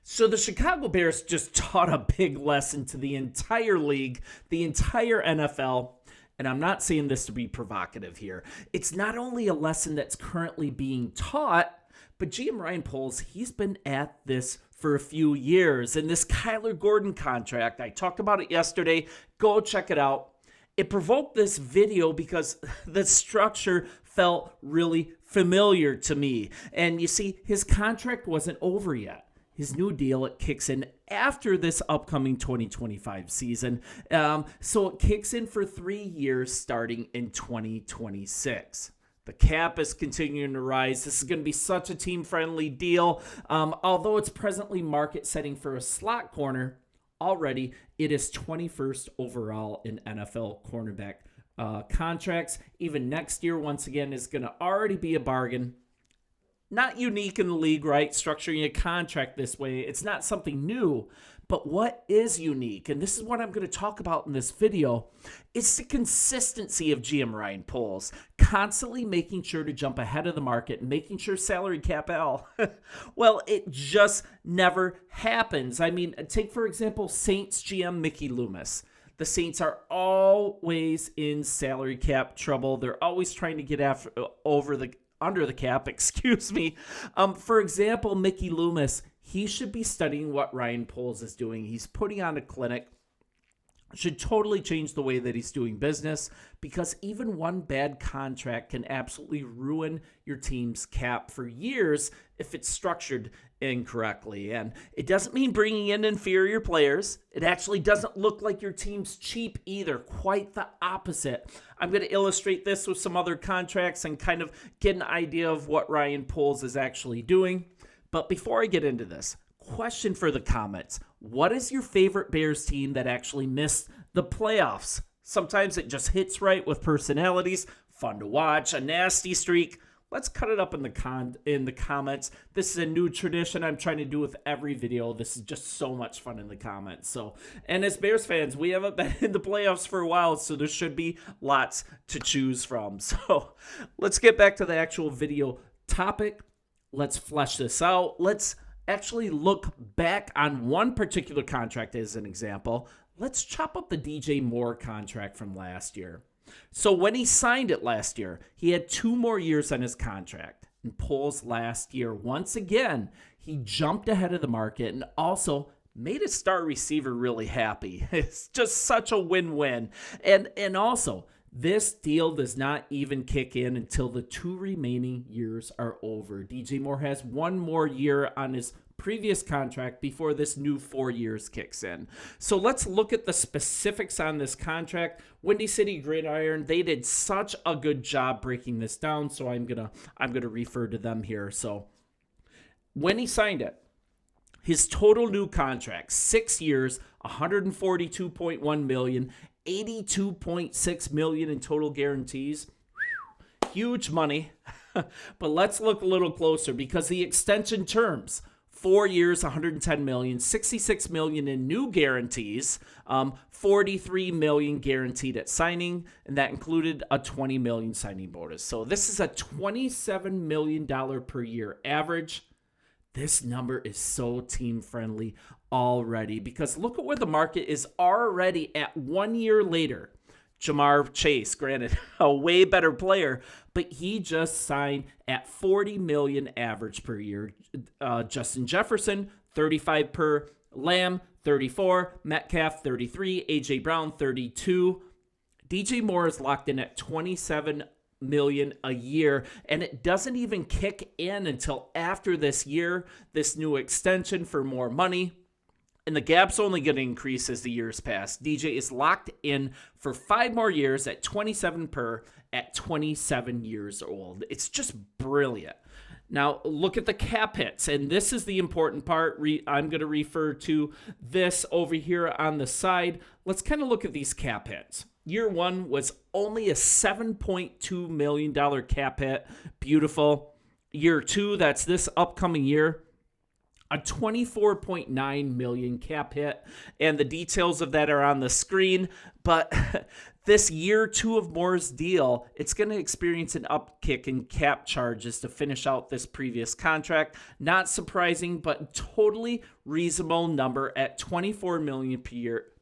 So the Chicago Bears just taught a big lesson to the entire league, the entire NFL. And I'm not saying this to be provocative here. It's not only a lesson that's currently being taught, but GM Ryan Poles, he's been at this for a few years. And this Kyler Gordon contract, I talked about it yesterday. Go check it out. It provoked this video because the structure felt really familiar to me. And you see, his contract wasn't over yet. His new deal, it kicks in after this upcoming 2025 season. So it kicks in for 3 years starting in 2026. The cap is continuing to rise. This is going to be such a team-friendly deal. Although it's presently market setting for a slot corner, already it is 21st overall in NFL cornerback contracts. Even next year, once again, is going to already be a bargain. Not unique in the league, right? Structuring a contract this way. It's not something new. But what is unique, and this is what I'm going to talk about in this video, is the consistency of GM Ryan Poles, constantly making sure to jump ahead of the market and making sure salary cap L. Well, it just never happens. I mean, take, for example, Saints GM Mickey Loomis. The Saints are always in salary cap trouble. They're always trying to get under the cap, excuse me. For example, Mickey Loomis, he should be studying what Ryan Poles is doing. He's putting on a clinic. Should totally change the way that he's doing business, because even one bad contract can absolutely ruin your team's cap for years if it's structured incorrectly. And it doesn't mean bringing in inferior players. It actually doesn't look like your team's cheap either. Quite the opposite. I'm going to illustrate this with some other contracts and kind of get an idea of what Ryan Poles is actually doing. But before I get into this, question for the comments. What is your favorite Bears team that actually missed the playoffs? Sometimes it just hits right with personalities. Fun to watch. A nasty streak. Let's cut it up in the comments. This is a new tradition I'm trying to do with every video. This is just so much fun in the comments. And as Bears fans, we haven't been in the playoffs for a while, so there should be lots to choose from. So let's get back to the actual video topic. Let's flesh this out. Let's actually look back on one particular contract as an example. Let's chop up the DJ Moore contract from last year. So when he signed it last year, he had 2 more years on his contract. And Poles last year, once again, he jumped ahead of the market and also made a star receiver really happy. It's just such a win-win. And also, this deal does not even kick in until the 2 remaining years are over. DJ Moore has 1 more year on his previous contract before this new 4 years kicks in. So let's look at the specifics on this contract. Windy City Gridiron, they did such a good job breaking this down, so I'm gonna refer to them here. So when he signed it, his total new contract, 6 years, $142.1 million, $82.6 million in total guarantees. Huge money. But let's look a little closer, because the extension terms, 4 years, $110 million, $66 million in new guarantees, $43 million guaranteed at signing, and that included a $20 million signing bonus. So this is a $27 million per year average. This number is so team-friendly already, because look at where the market is already at 1 year later. Jamar Chase, granted, a way better player, but he just signed at $40 million average per year. Justin Jefferson, $35 per. Lamb, $34. Metcalf, $33. A.J. Brown, $32. DJ Moore is locked in at $27 million a year, and it doesn't even kick in until after this year, this new extension for more money. And the gap's only going to increase as the years pass. DJ is locked in for 5 more years at $27 per at 27 years old. It's just brilliant. Now, look at the cap hits, and this is the important part. I'm going to refer to this over here on the side. Let's kind of look at these cap hits. Year 1 was only a $7.2 million cap hit. Beautiful. Year 2, that's this upcoming year, a 24.9 million cap hit, and the details of that are on the screen. But this year two of Moore's deal, it's going to experience an upkick in cap charges to finish out this previous contract. Not surprising, but totally reasonable number at 24 million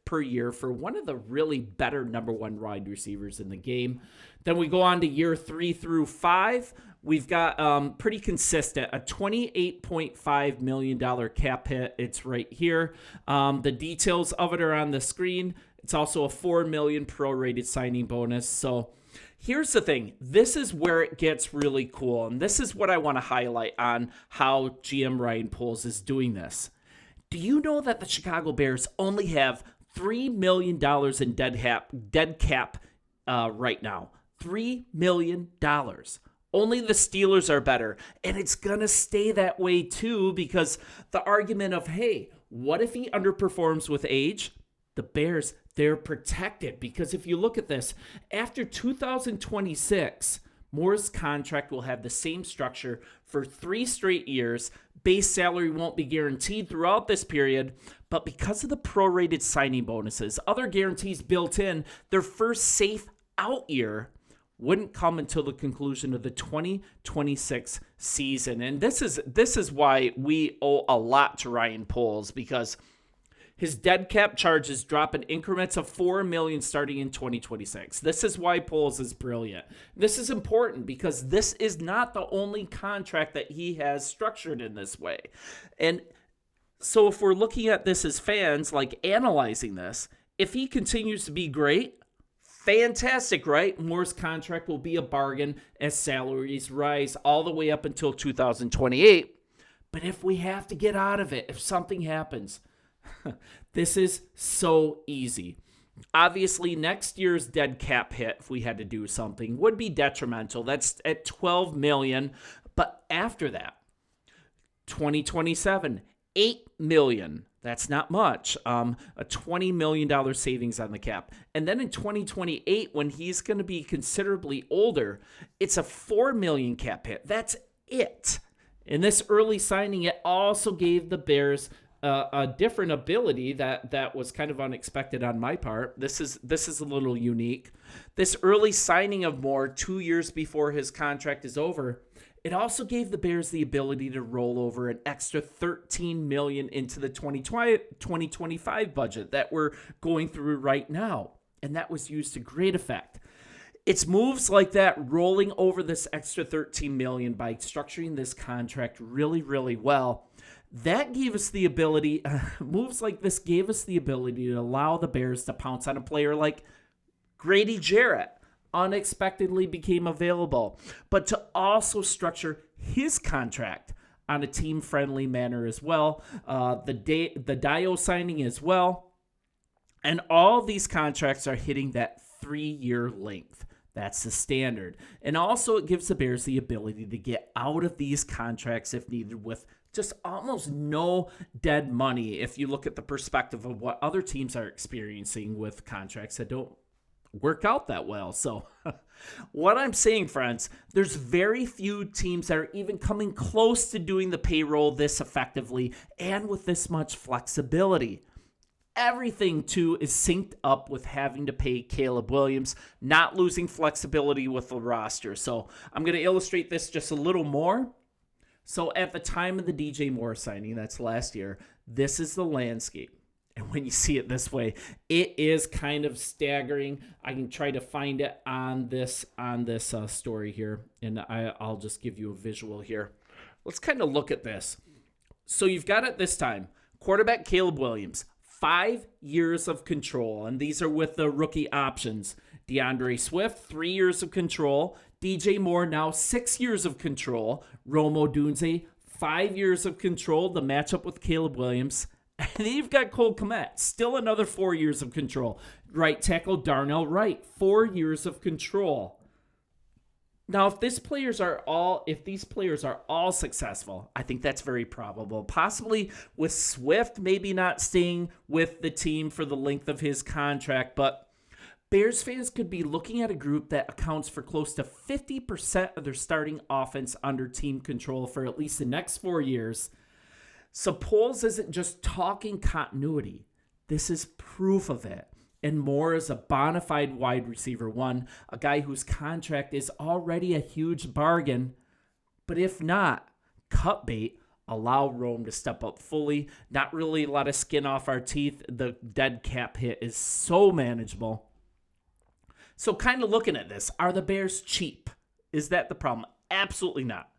per year for one of the really better number one wide receivers in the game. Then we go on to year 3 through 5. We've got pretty consistent, a $28.5 million cap hit. It's right here. The details of it are on the screen. It's also a $4 million prorated signing bonus. So here's the thing. This is where it gets really cool. And this is what I want to highlight on how GM Ryan Poles is doing this. Do you know that the Chicago Bears only have $3 million in dead cap right now? $3 million. Only the Steelers are better. And it's going to stay that way too, because the argument of, hey, what if he underperforms with age? The Bears, they're protected, because if you look at this, after 2026, Moore's contract will have the same structure for 3 straight years. Base salary won't be guaranteed throughout this period, but because of the prorated signing bonuses, other guarantees built in, their first safe out year wouldn't come until the conclusion of the 2026 season. And this is why we owe a lot to Ryan Poles, because his dead cap charges drop in increments of $4 million starting in 2026. This is why Poles is brilliant. This is important because this is not the only contract that he has structured in this way. And so if we're looking at this as fans, like analyzing this, if he continues to be great, fantastic, right? Moore's contract will be a bargain as salaries rise all the way up until 2028. But if we have to get out of it, if something happens, this is so easy. Obviously, next year's dead cap hit, if we had to do something, would be detrimental. That's at $12 million. But after that, 2027, $8 million. That's not much. A $20 million savings on the cap. And then in 2028, when he's going to be considerably older, it's a $4 million cap hit. That's it. In this early signing, it also gave the Bears a different ability that was kind of unexpected on my part. This is a little unique. This early signing of Moore 2 years before his contract is over, it also gave the Bears the ability to roll over an extra $13 million into the 2025 budget that we're going through right now. And that was used to great effect. It's moves like that, rolling over this extra $13 million by structuring this contract really, really well. That gave us the ability, moves like this gave us the ability to allow the Bears to pounce on a player like Grady Jarrett. Unexpectedly became available, but to also structure his contract on a team-friendly manner as well. The Dio signing as well. And all these contracts are hitting that 3-year length. That's the standard. And also it gives the Bears the ability to get out of these contracts if needed with just almost no dead money if you look at the perspective of what other teams are experiencing with contracts that don't work out that well. So what I'm saying, friends, there's very few teams that are even coming close to doing the payroll this effectively and with this much flexibility. Everything, too, is synced up with having to pay Caleb Williams, not losing flexibility with the roster. So I'm going to illustrate this just a little more. So at the time of the DJ Moore signing, that's last year, this is the landscape. And when you see it this way, it is kind of staggering. I can try to find it on this story here, and I'll just give you a visual here. Let's kind of look at this. So you've got at this time, quarterback Caleb Williams, 5 years of control, and these are with the rookie options. DeAndre Swift, 3 years of control. DJ Moore, now 6 years of control. Rome Odunze, 5 years of control, the matchup with Caleb Williams. And then you've got Cole Kmet, still another 4 years of control. Right tackle Darnell Wright, 4 years of control. Now, if these players are all successful, I think that's very probable. Possibly with Swift, maybe not staying with the team for the length of his contract, but Bears fans could be looking at a group that accounts for close to 50% of their starting offense under team control for at least the next 4 years. So Poles isn't just talking continuity. This is proof of it. And Moore is a bona fide wide receiver one, a guy whose contract is already a huge bargain. But if not, cut bait, allow Rome to step up fully. Not really a lot of skin off our teeth. The dead cap hit is so manageable. So kind of looking at this, are the Bears cheap? Is that the problem? Absolutely not.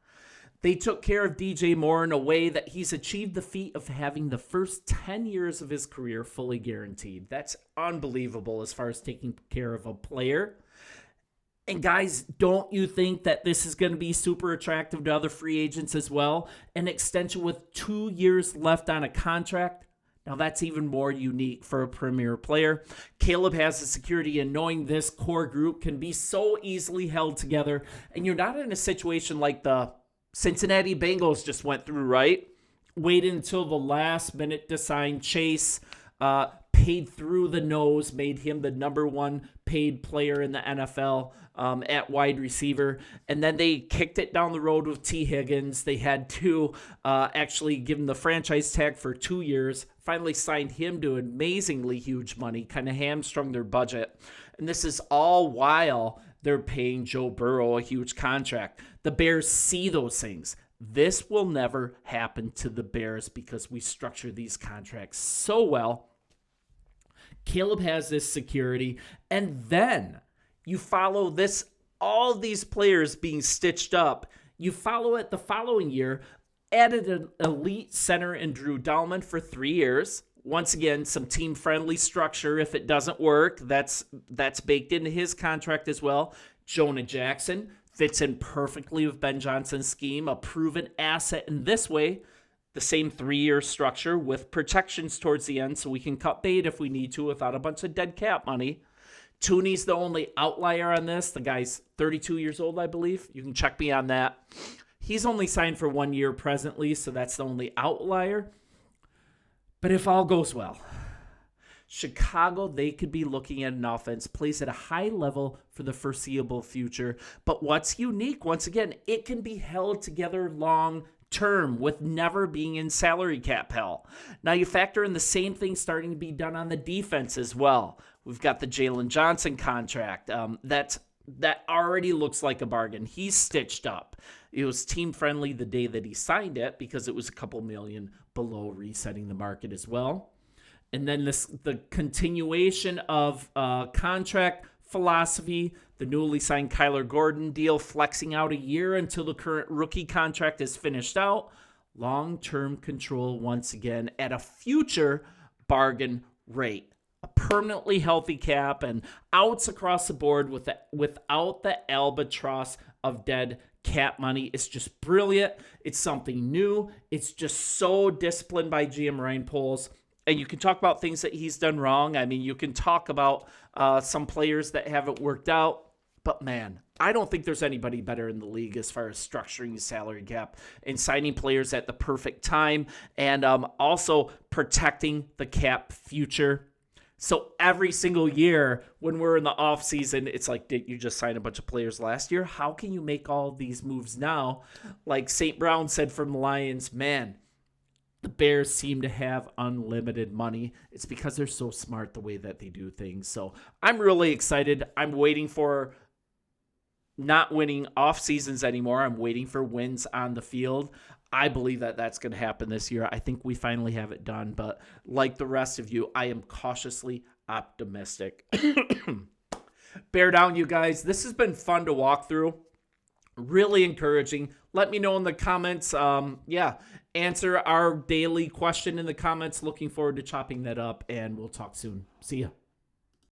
They took care of DJ Moore in a way that he's achieved the feat of having the first 10 years of his career fully guaranteed. That's unbelievable as far as taking care of a player. And guys, don't you think that this is going to be super attractive to other free agents as well? An extension with 2 years left on a contract? Now that's even more unique for a premier player. Caleb has the security in knowing this core group can be so easily held together, and you're not in a situation like the Cincinnati Bengals just went through, right? Waited until the last minute to sign Chase, paid through the nose, made him the number one paid player in the NFL at wide receiver. And then they kicked it down the road with T. Higgins. They had to actually give him the franchise tag for 2 years, finally signed him to amazingly huge money, kind of hamstrung their budget. And this is all while they're paying Joe Burrow a huge contract. The Bears see those things. This will never happen to the Bears because we structure these contracts so well. Caleb has this security, and then you follow this, all these players being stitched up. You follow it the following year, added an elite center in Drew Dalman for 3 years. Once again, some team-friendly structure. If it doesn't work, that's baked into his contract as well. Jonah Jackson fits in perfectly with Ben Johnson's scheme, a proven asset in this way. The same 3-year structure with protections towards the end so we can cut bait if we need to without a bunch of dead cap money. Tooney's the only outlier on this. The guy's 32 years old, I believe. You can check me on that. He's only signed for 1 year presently, so that's the only outlier. But if all goes well, Chicago, they could be looking at an offense plays at a high level for the foreseeable future. But what's unique, once again, it can be held together long term with never being in salary cap hell. Now you factor in the same thing starting to be done on the defense as well. We've got the Jalen Johnson contract. That already looks like a bargain. He's stitched up. It was team friendly the day that he signed it because it was a couple million below resetting the market as well. And then the continuation of contract philosophy, the newly signed Kyler Gordon deal flexing out a year until the current rookie contract is finished out. Long-term control once again at a future bargain rate. A permanently healthy cap and outs across the board without the albatross of dead cap money. It's just brilliant. It's something new. It's just so disciplined by GM Ryan Poles. And you can talk about things that he's done wrong. I mean, you can talk about some players that haven't worked out. But man, I don't think there's anybody better in the league as far as structuring the salary cap and signing players at the perfect time and also protecting the cap future. So every single year when we're in the offseason, it's like, did you just sign a bunch of players last year? How can you make all these moves now? Like St. Brown said from the Lions, man, the Bears seem to have unlimited money. It's because they're so smart the way that they do things. So I'm really excited. I'm waiting for not winning off seasons anymore. I'm waiting for wins on the field. I believe that that's going to happen this year. I think we finally have it done. But like the rest of you, I am cautiously optimistic. Bear down, you guys. This has been fun to walk through. Really encouraging. Let me know in the comments. Answer our daily question in the comments. Looking forward to chopping that up, and we'll talk soon. See ya.